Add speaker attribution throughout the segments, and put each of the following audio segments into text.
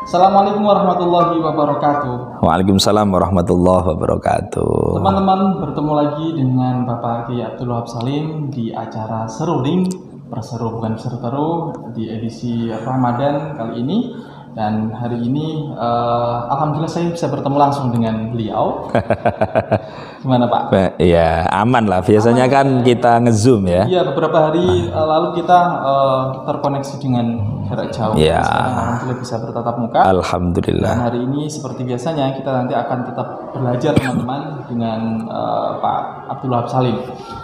Speaker 1: Assalamualaikum warahmatullahi wabarakatuh.
Speaker 2: Waalaikumsalam warahmatullahi wabarakatuh.
Speaker 1: Teman-teman, bertemu lagi dengan Bapak Kiai Abdul Wahab Salim di acara Seruling, berseru bukan seru-seru, di edisi Ramadan kali ini. Dan hari ini alhamdulillah saya bisa bertemu langsung dengan beliau. Gimana Pak?
Speaker 2: Ya aman lah, biasanya aman, kan ya? Kita nge-zoom ya.
Speaker 1: Iya, beberapa hari lalu kita terkoneksi dengan jarak jauh.
Speaker 2: Ya.
Speaker 1: Sekarang alhamdulillah bisa bertatap muka.
Speaker 2: Alhamdulillah.
Speaker 1: Dan hari ini seperti biasanya kita nanti akan tetap belajar teman-teman dengan Pak Abdul Wahab Salim.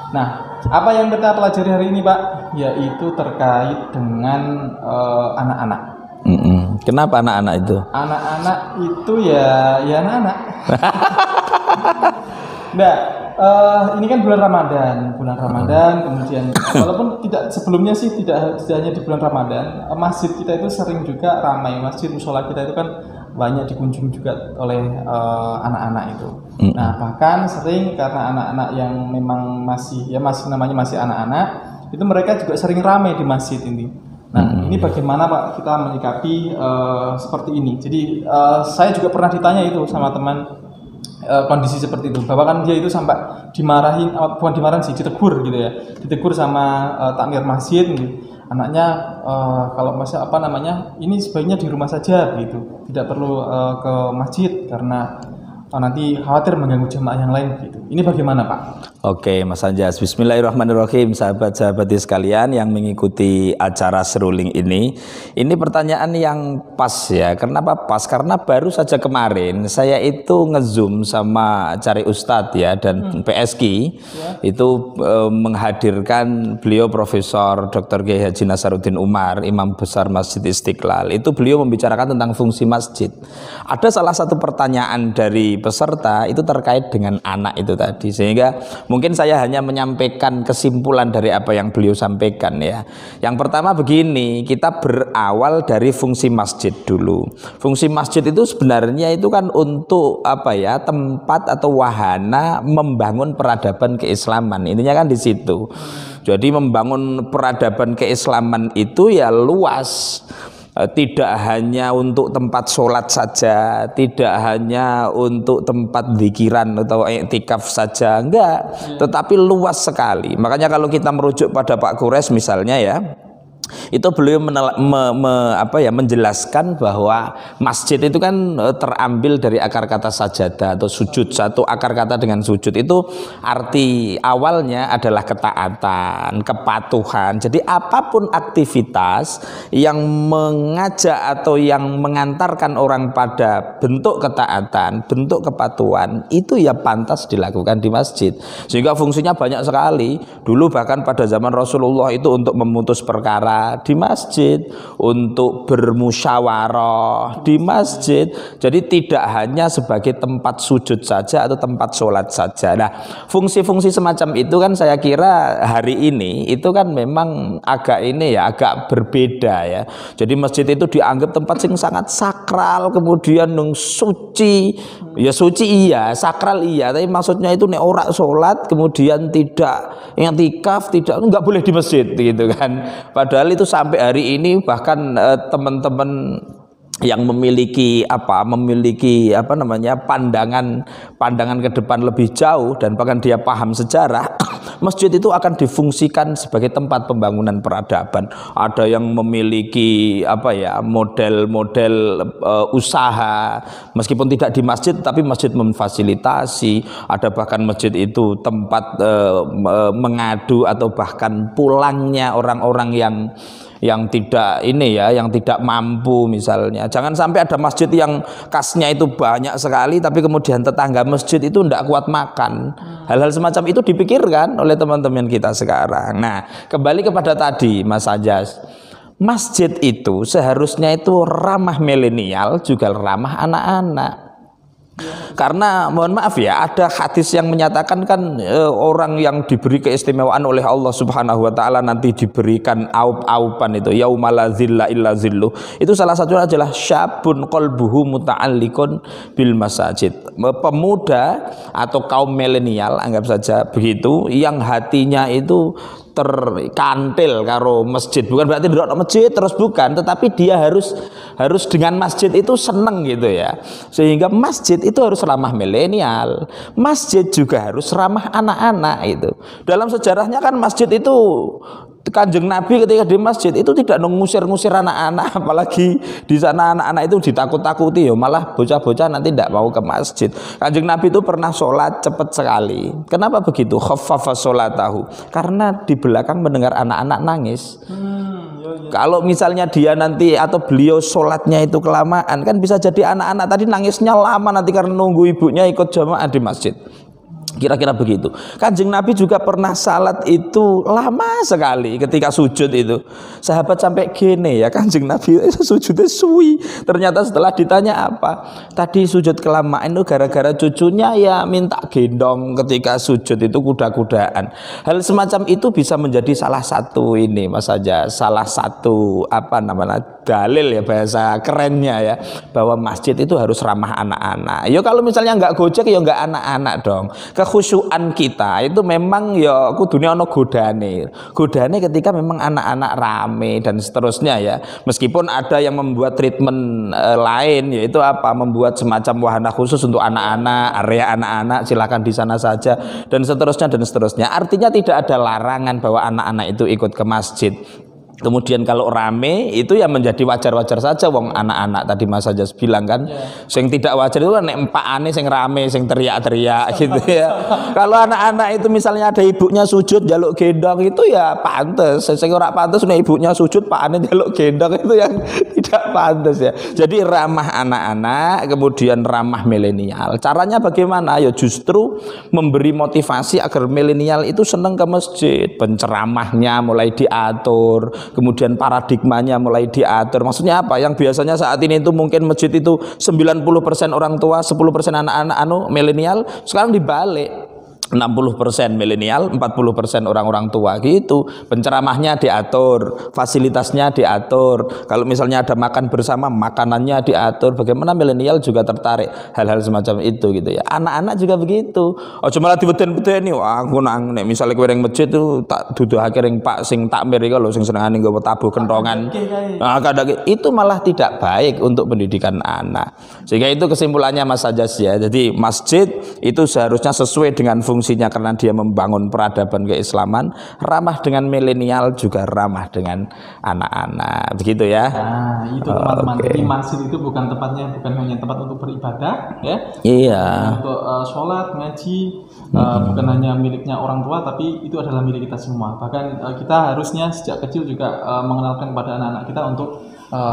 Speaker 1: Nah, apa yang kita pelajari hari ini Pak? Yaitu terkait dengan anak-anak.
Speaker 2: Kenapa anak-anak itu?
Speaker 1: Anak-anak itu ya anak-anak. Nah, ini kan bulan Ramadan, kemudian walaupun tidak sebelumnya sih tidak hanya di bulan Ramadan, masjid kita itu sering juga ramai, masjid musola kita itu kan banyak dikunjungi juga oleh anak-anak itu. Nah, bahkan sering karena anak-anak yang memang masih namanya masih anak-anak, itu mereka juga sering ramai di masjid ini. Nah, ini bagaimana Pak kita menyikapi seperti ini. Jadi saya juga pernah ditanya itu sama teman kondisi seperti itu. Bahwa kan dia itu sampai dimarahin, bukan dimarahin sih, ditegur gitu ya. Ditegur sama takmir masjid gitu. Anaknya kalau masa ini sebaiknya di rumah saja gitu. Tidak perlu ke masjid karena nanti khawatir mengganggu jemaah yang lain gitu. Ini bagaimana Pak?
Speaker 2: Oke Mas Anjas, bismillahirrahmanirrahim, sahabat-sahabat sekalian yang mengikuti acara Seruling ini. Ini pertanyaan yang pas ya. Kenapa pas? Karena baru saja kemarin saya itu nge-zoom sama Cari Ustadz ya dan PSQ itu menghadirkan beliau Profesor Dr. Kiai Haji Nasaruddin Umar, Imam Besar Masjid Istiqlal. Itu beliau membicarakan tentang fungsi masjid. Ada salah satu pertanyaan dari peserta itu terkait dengan anak itu tadi, sehingga mungkin saya hanya menyampaikan kesimpulan dari apa yang beliau sampaikan ya. Yang pertama begini, kita berawal dari fungsi masjid dulu. Fungsi masjid itu sebenarnya itu kan untuk tempat atau wahana membangun peradaban keislaman. Intinya kan di situ. Jadi membangun peradaban keislaman itu ya luas. Tidak hanya untuk tempat sholat saja, tidak hanya untuk tempat zikiran atau iktikaf saja, enggak, tetapi luas sekali. Makanya kalau kita merujuk pada Pak Kures misalnya ya, itu beliau menjelaskan bahwa masjid itu kan terambil dari akar kata sajadah atau sujud. Satu akar kata dengan sujud itu arti awalnya adalah ketaatan, kepatuhan. Jadi apapun aktivitas yang mengajak atau yang mengantarkan orang pada bentuk ketaatan, bentuk kepatuhan, itu ya pantas dilakukan di masjid. Sehingga fungsinya banyak sekali. Dulu bahkan pada zaman Rasulullah itu untuk memutus perkara di masjid, untuk bermusyawarah di masjid. Jadi tidak hanya sebagai tempat sujud saja atau tempat sholat saja. Nah, fungsi-fungsi semacam itu kan saya kira hari ini itu kan memang agak berbeda ya. Jadi masjid itu dianggap tempat yang sangat sakral, kemudian suci. Ya suci iya, sakral iya, tapi maksudnya itu nek ora sholat kemudian tidak iktikaf, nggak boleh di masjid gitu kan. Padahal itu sampai hari ini bahkan teman-teman yang memiliki pandangan ke depan lebih jauh dan bahkan dia paham sejarah, masjid itu akan difungsikan sebagai tempat pembangunan peradaban. Ada yang memiliki model-model usaha meskipun tidak di masjid tapi masjid memfasilitasi. Ada bahkan masjid itu tempat mengadu atau bahkan pulangnya orang-orang yang tidak mampu misalnya. Jangan sampai ada masjid yang kasnya itu banyak sekali tapi kemudian tetangga masjid itu tidak kuat makan. Hal-hal semacam itu dipikirkan oleh teman-teman kita sekarang. Nah, kembali kepada tadi Mas Ajas. Masjid itu seharusnya itu ramah milenial juga ramah anak-anak. Karena mohon maaf ya, ada hadis yang menyatakan kan orang yang diberi keistimewaan oleh Allah Subhanahu wa taala nanti diberikan aup-aupan itu yaumala zilla illa zilluh. Itu salah satunya adalah syabun qalbuhu muta'alliqun bil masajid. Pemuda atau kaum milenial anggap saja begitu yang hatinya itu terkantil karo masjid. Bukan berarti ndelok masjid terus, bukan, tetapi dia harus dengan masjid itu seneng gitu ya. Sehingga masjid itu harus ramah milenial. Masjid juga harus ramah anak-anak itu. Dalam sejarahnya kan masjid itu, Kanjeng Nabi ketika di masjid itu tidak ngusir-ngusir anak-anak, apalagi di sana anak-anak itu ditakut-takuti ya, malah bocah-bocah nanti tidak mau ke masjid. Kanjeng Nabi itu pernah sholat cepat sekali. Kenapa begitu? Khaffafa sholatahu, karena di belakang mendengar anak-anak nangis. Kalau misalnya dia nanti atau beliau sholatnya itu kelamaan, kan bisa jadi anak-anak tadi nangisnya lama nanti karena nunggu ibunya ikut jamaah di masjid. Kira-kira begitu. Kanjeng Nabi juga pernah salat itu lama sekali ketika sujud itu. Sahabat sampai gini ya, Kanjeng Nabi sujudnya suwi. Ternyata setelah ditanya apa? Tadi sujud kelamaan itu gara-gara cucunya ya minta gendong ketika sujud itu kuda-kudaan. Hal semacam itu bisa menjadi salah satu ini Mas saja, salah satu apa namanya dalil ya, bahasa kerennya ya, bahwa masjid itu harus ramah anak-anak. Ya kalau misalnya nggak Gojek ya nggak anak-anak dong. Kekhusyuan kita itu memang ya kudunya ono godane ketika memang anak-anak rame dan seterusnya ya. Meskipun ada yang membuat treatment lain, yaitu apa, membuat semacam wahana khusus untuk anak-anak, area anak-anak silakan di sana saja dan seterusnya. Artinya tidak ada larangan bahwa anak-anak itu ikut ke masjid. Kemudian kalau rame itu ya menjadi wajar-wajar saja, wong anak-anak tadi Mas Ajas bilang kan, sing tidak wajar itu kan nek empakane sing rame, sing teriak-teriak gitu ya. Kalau anak-anak itu misalnya ada ibunya sujud jaluk gendong itu ya pantes, sing ora pantes nek ibunya sujud pakane jaluk gendong itu yang tidak pantes ya. Jadi ramah anak-anak, kemudian ramah milenial. Caranya bagaimana? Ya justru memberi motivasi agar milenial itu senang ke masjid, penceramahnya mulai diatur, kemudian paradigmanya mulai diatur. Maksudnya apa? Yang biasanya saat ini itu mungkin masjid itu 90% orang tua, 10% anak-anak milenial, sekarang dibalik. 60% milenial, 40% orang-orang tua gitu. Penceramahnya diatur, fasilitasnya diatur. Kalau misalnya ada makan bersama, makanannya diatur. Bagaimana milenial juga tertarik hal-hal semacam itu gitu ya. Anak-anak juga begitu. Oh cuma malah dibeten-beteni, wah aku nang nek misalnya kowe ning masjid tuh tak duduhake ring Pak sing takmir iki lho sing senengane nggawa tabuh kentongan. Nah, kadang itu malah tidak baik untuk pendidikan anak. Sehingga itu kesimpulannya Mas Sajas ya. Jadi masjid itu seharusnya sesuai dengan fungsinya karena dia membangun peradaban keislaman, ramah dengan milenial juga ramah dengan anak-anak, begitu ya.
Speaker 1: Nah itu teman-teman, jadi masjid itu bukan hanya tempat untuk beribadah ya,
Speaker 2: iya,
Speaker 1: untuk sholat, ngaji, bukan hanya miliknya orang tua, tapi itu adalah milik kita semua. Bahkan kita harusnya sejak kecil juga mengenalkan kepada anak-anak kita untuk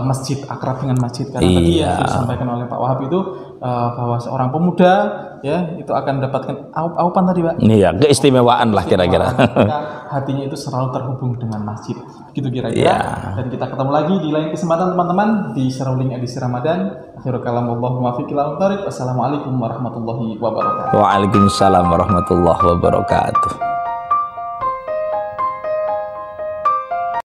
Speaker 1: masjid, akrab dengan masjid, karena tadi yang disampaikan oleh Pak Wahab itu bahwa seorang pemuda ya itu akan mendapatkan aupan tadi Pak.
Speaker 2: Iya, keistimewaan lah kira-kira.
Speaker 1: Hatinya itu selalu terhubung dengan masjid, gitu kira-kira. Dan kita ketemu lagi di lain kesempatan teman-teman di Serauling edisi Ramadan. Akhirul kalam wallahu muwaffiq ila aqwamit thoriq. Wassalamualaikum warahmatullahi wabarakatuh.
Speaker 2: Waalaikumsalam warahmatullahi wabarakatuh.